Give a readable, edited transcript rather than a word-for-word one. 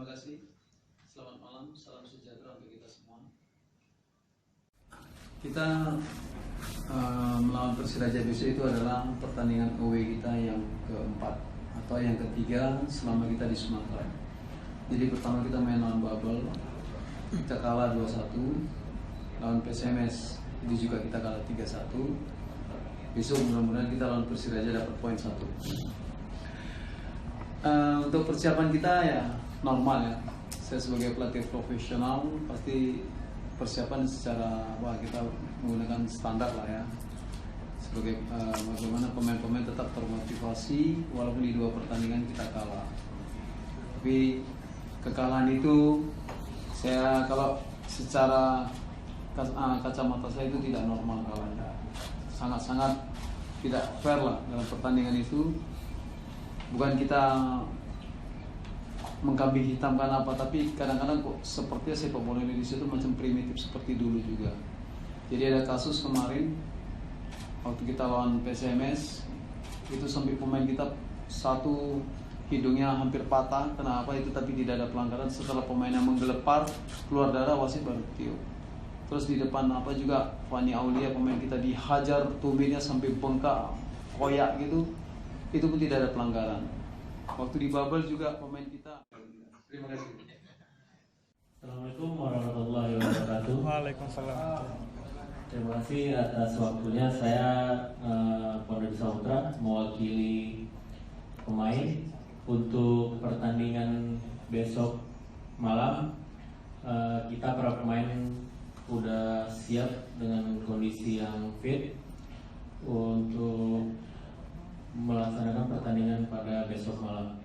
Terima kasih. Selamat malam, salam sejahtera untuk kita semua. Kita melawan Persiraja besok itu adalah pertandingan away kita yang keempat atau yang ketiga selama kita di Sumatera. Jadi pertama kita main lawan Babel, kita kalah 2-1. Lawan PSMS itu juga kita kalah 3-1. Besok mudah-mudahan kita lawan Persiraja dapat poin 1. Untuk persiapan kita ya normal ya. Saya sebagai pelatih profesional pasti persiapan secara kita menggunakan standar lah ya. Sebagai bagaimana pemain-pemain tetap termotivasi walaupun di 2 pertandingan kita kalah. Tapi kekalahan itu saya kalau secara kacamata saya itu tidak normal kalahnya. Sangat-sangat tidak fair lah dalam pertandingan itu. Bukan kita mengkambing hitamkan apa, tapi kadang-kadang kok sepertinya sepak bola Indonesia itu macam primitif seperti dulu juga. Jadi ada kasus kemarin waktu kita lawan PSMS itu sampai pemain kita satu hidungnya hampir patah. Kenapa itu? Tapi tidak ada pelanggaran. Setelah pemainnya menggelepar keluar darah, wasit baru tiup. Terus di depan juga Fani Aulia pemain kita dihajar tumitnya sampai bengkak koyak gitu. Itu pun tidak ada pelanggaran. Waktu di Babel juga pemain kita. Terima kasih. Assalamualaikum warahmatullahi wabarakatuh. Waalaikumsalam. Terima kasih atas waktunya. Saya Pondok Samudra mewakili pemain untuk pertandingan besok malam. Kita para pemain udah siap dengan kondisi yang fit untuk melaksanakan pertandingan pada besok malam.